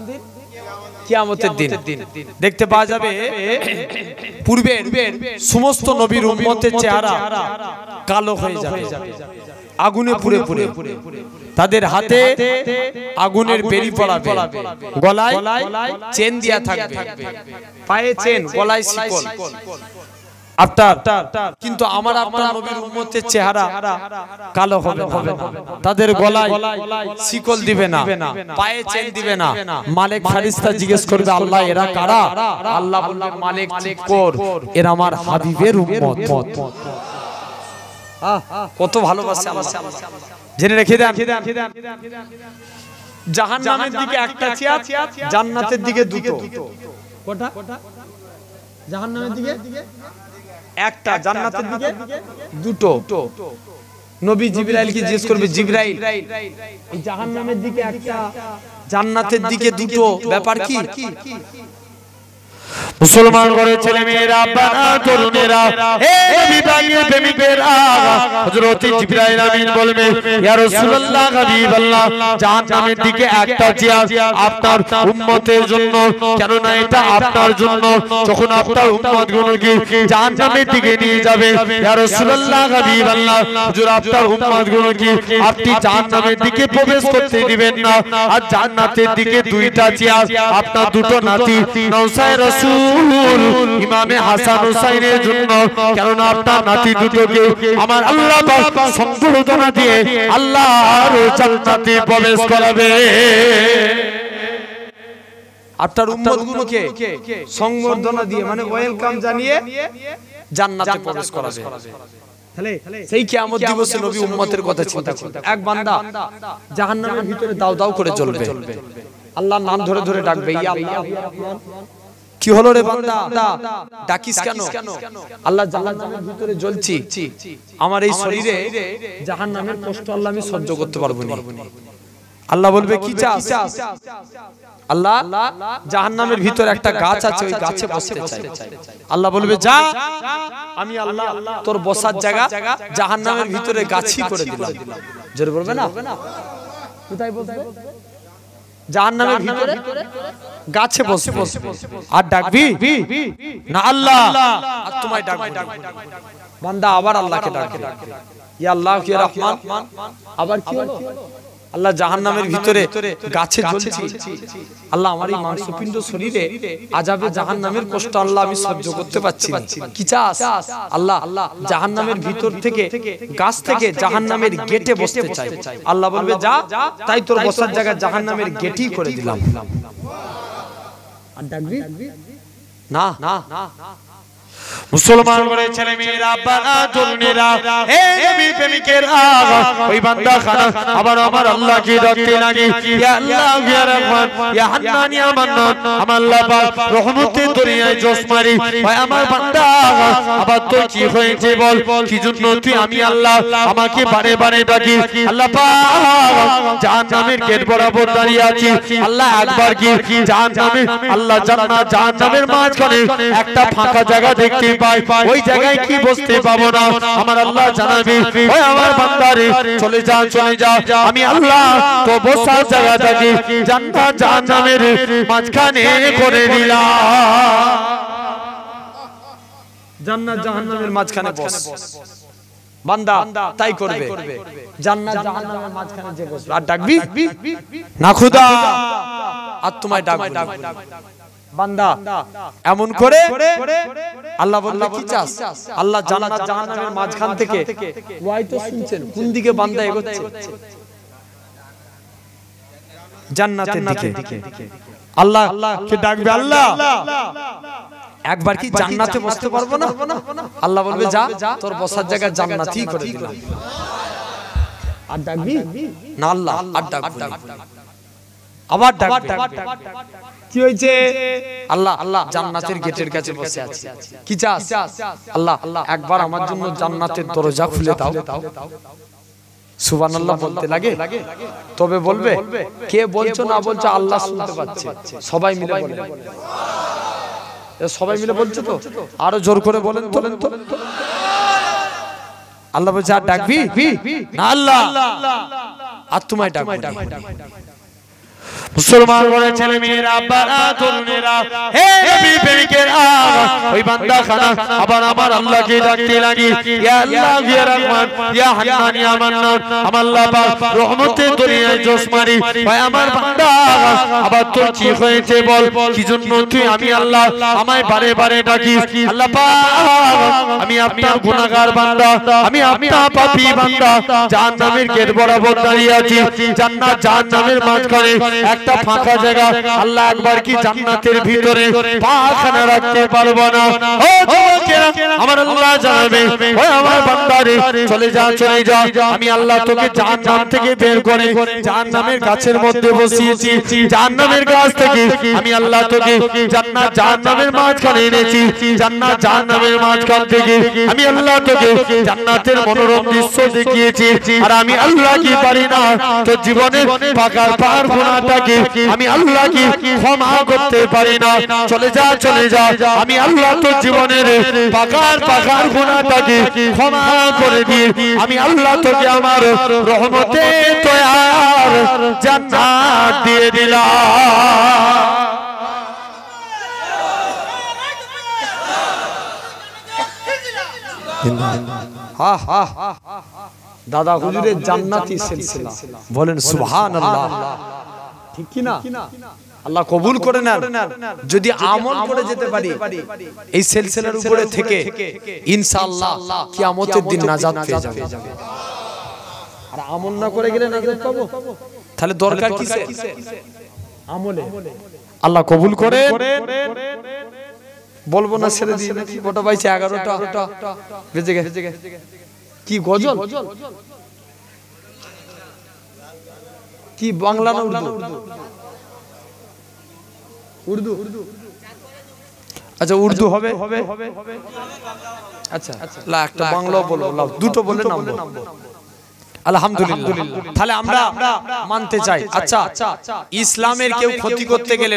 কিয়ামতের দিন। দেখতে পাওয়া যাবে পূর্বে সমস্ত নবীর উম্মতের চেহারা কালো হয়ে যাবে, আগুনে পুড়ে পুড়ে। তাদের হাতে আগুনের বেরি পড়াবে, গলায় চেন দিয়া থাকবে, পায়ে চেন, গলায় শিকল। কিন্তু আমার আপনার নবীর উম্মতের চেহারা কালো হবে না। তাদের গলায় শিকল দিবে না, পায়ে চেন দিবে না। মালিক ফারিস্তা জিজ্ঞেস করবে, আল্লাহ এরা কারা? আল্লাহ বলবে, মালিক চুপ কর, এরা আমার হাবিবের উম্মত। কত ভালোবাসে আল্লাহ, জেনে রেখে দেন। জাহান্নামের দিকে একটা চেয়ার, জান্নাতের দিকে দুটো। কটা? জাহান্নামের দিকে একটা, জান্নাতের দিকে দুটো। নবী জিবরাইলকে জিজ্ঞেস করবে, জিবরাইল এই জাহান্নামের দিকে একটা, জান্নাতের দিকে দুটো, ব্যাপার কি? মুসলমান ঘরের ছেলে মেয়েরা, আব্বারা, তরুণেরা, হে নবী পাকের প্রেমিকেরা, হযরত জিবরাইল আমিন বলবে, ইয়া রাসূলুল্লাহ, হাবিবাল্লাহ, জাহান্নামের দিকে একটা চেয়ার আপনার উম্মতের জন্য, কেননা এটা আপনার জন্য। যখন আপনার উম্মতগুলোকে জাহান্নামের দিকে নিয়ে যাবে, ইয়া রাসূলুল্লাহ, হাবিবাল্লাহ, হুজুর আপনার উম্মতগুলোকে আপনি জাহান্নামের দিকে প্রবেশ করতে দিবেন না। আর জান্নাতের দিকে দুইটা চেয়ার আপনার দুটো নাতি নওসায় রাসূল ইমামে হাসান হুসাইনের জন্য, কেননা আপনার নাতি দুটোকে আমার আল্লাহ পাক সংবর্ধনা দিয়ে আল্লাহর জান্নাতে প্রবেশ করাবে। আপনার উম্মতগুলোকে সংবর্ধনা দিয়ে, মানে ওয়েলকাম জানিয়ে জান্নাতে প্রবেশ করাবে। তাহলে সেই কিয়ামত দিবসে নবী উম্মতের কথা চিন্তা করবে। এক বান্দা জাহান্নামের ভিতরে দাও দাও করে জ্বলবে, আল্লাহর নাম ধরে ধরে ডাকবে, ইয়া আল্লাহ, কি হলো রে বান্দা, ডাকিস কেন? আল্লাহ, জাহান্নামের ভিতরে জ্বলছি, আমার এই শরীরে জাহান্নামের কষ্ট আল্লাহ আমি সহ্য করতে পারবো না। আল্লাহ বলবে, কি চাস? আল্লাহ, জাহান্নামের ভিতরে একটা গাছ আছে, ওই গাছে বসতে চাই। আল্লাহ বলবে, যা, আমি আল্লাহ তোর বসার জায়গা জাহান্নামের ভিতরে গাছই করে দিলাম। জোরে বলবে না? কোথায় বসবে? জাহান্নামের ভিতরে গাছে বসবে। আর ডাকবি না আল্লাহ, আর তোমায় ডাকবে। বান্দা আবার আল্লাহকে ডাকে, ইয়া আল্লাহ, ইয়া রহমান। আবার কি হলো? আল্লাহ, জাহান্নামের ভিতরে গাছে জ্বলছি, আল্লাহ আমার এই মাংসপিণ্ড শরীরে আযাবে জাহান্নামের কষ্ট আল্লাহ আমি সহ্য করতে পারছি না। কি চাস? আল্লাহ, জাহান্নামের ভিতর থেকে, গাছ থেকে জাহান্নামের গেটে বসতে চাই। আল্লাহ বলবে, যা, তাই তোর বসার জায়গা জাহান্নামের গেটই করে দিলাম। আর ডাকবি না? মুসলমান ঘরের ছেলে মেয়েরা, আব্বারা, তরুণেরা, হে নবী প্রেমিকেরা, ওই বান্দা খানা আবার আমার আল্লাহকে ডাকতে লাগে, ইয়া আল্লাহ, ইয়া রহমান, ইয়া হান্নান, ইয়া মান্নান। আমার আল্লাহ পাক রহমতের দরিয়ায় জোশ মারি, ভাই আমার বান্দা আবার তোর কি হয়েছে বল, কি জন্য তুই আমি আল্লাহ আমাকে বারে বারে ডাকি? আল্লাহ পাক জাহান্নামের গেট বরাবর দাঁড়িয়ে আছি। আল্লাহ একবার কি জাহান্নামের, আল্লাহ জান্নাত জাহান্নামের মাঝখানে একটা ফাঁকা জায়গা দেখতে পাই, ওই জায়গায় কি বসতে পাবো না? আমার আল্লাহ জানাবে, ওই আমার বান্দারে চলে যা, চলে যা, আমি আল্লাহ তো বসার জায়গাটাকে জান্নাত জাহান্নামের মাঝখানে করে দিলাম। জান্নাত জাহান্নামের মাঝখানে বস। বান্দা তাই করবে, জান্নাত জাহান্নামের মাঝখানে যে বসবে। আর ডাকবি না খোদা, আর তোমায় ডাকবে। বান্দা এমন করে আল্লাহ বলবে, কি চাস? আল্লাহ জান্নাত জাহান্নামের মাঝখান থেকে, ওয়াই তো শুনছেন কোন দিকে বান্দা এগোচ্ছে? জান্নাতের দিকে। আল্লাহ কে ডাকবে, আল্লাহ একবার কি জান্নাতে বসতে পারবো না? আল্লাহ বলবে, যা, তোর বসার জায়গা জান্নাতই করে দিলাম। আর ডাকবি না? আল্লাহ আর ডাকবি। আবার ডাকবে, কি হয়েছে? আল্লাহ আল্লাহ জান্নাতের গেটের কাছে বসে আছে, কি চাস? আল্লাহ একবার আমার জন্য জান্নাতের দরজা খুলে দাও। সুবহানাল্লাহ বলতে লাগে, তবে বলবে কে বলছো না বলছো আল্লাহ শুনতে পাচ্ছে, সবাই মিলে বলে, সবাই মিলে বলছে তো, আরো জোর করে বলেন তো। আল্লাহ বলছে আর ডাকবি না? আল্লাহ আর তোমায় ডাকবো। মুসলমান বলে ছেলে মেয়েরা, আব্বারা, তরুণেরা, হে নবী প্রেমিকেরা, ওই বান্দা খানা আবার আমার আল্লাহকে ডাকতে লাগি, ইয়া আল্লাহ, ইয়া রহমান, ইয়া হান্নান, ইয়া মান্নান, আমার আল্লাহ পাক রহমতের দরিয়ায় জোশ মারি। ভাই আমার বান্দা আবার তোর কি হয়েছে বল, কি জন্য তুই আমি আল্লাহ আমায় বারে বারে ডাকিস? আল্লাহ পাক, আমি আপনার গুনাহগার বান্দা, আমি আপনার পাপী বান্দা, জাহান্নামের গেট বরাবর দাঁড়িয়ে আছি, জান্নাত জাহান্নামের মাঝখানে একটা ফাঁকা জায়গা। আল্লাহ একবার কি জান্নাতের ভিতরে পাখানা রাখতে পারবো না? ও যুবকেরা, আমার আল্লাহ জানাবে, ওই আমার বান্দারে চলে যা, চলে যা, আমি আল্লাহ তোকে জাহান্নাম থেকে বের করে জাহান্নামের গাছের মধ্যে বসিয়েছি, জাহান্নামের গাছ থেকে আমি আল্লাহ তোকে জান্নাত জাহান্নামের মাঝখানে এনেছি, জান্নাত জাহান্নামের মাঝখান থেকে আমি আল্লাহ তোকে জান্নাতের মনোরম দৃশ্য দেখিয়েছি। আর আমি আল্লাহ কি পারি না তোর জীবনের পাকার পার গুনাহটাকে আমি আল্লাহ কি ক্ষমা করতে পারি না? চলে যা, চলে যা, আমি আল্লাহ তোর জীবনের পাকার পাকার গুনাহটাকে ক্ষমা করে দিয়ে আমি আল্লাহ তোকে আমার রহমতে তৈয়ার জান্নাত দিয়ে দিলাম। দাদা হুজুরের জান্নাতি সিলসিলা, বলেন সুবহানাল্লাহ, ঠিক কি না? আল্লাহ কবুল করে নেন। যদি আমল করে যেতে পারি এই সিলসিলার উপরে থেকে, ইনশাআল্লাহ কিয়ামতের দিন নাজাত পেয়ে যাবে। আর আমল না করে গেলে নাজাত পাবো? তাহলে দরকার কিসে? আমলে। আল্লাহ কবুল করে। বলবো না ছেড়ে দিয়ে, ওটা বাইছে 11টা বেজে গেছে। কি গজল? কি বাংলা না উর্দু? উর্দু। আচ্ছা উর্দু হবে। আচ্ছা একটা বাংলাও বলো, দুটো বলে নামবো। আলহামদুলিল্লাহ। তাহলে আমরা মানতে চাই, আচ্ছা ইসলামের কেউ ক্ষতি করতে গেলে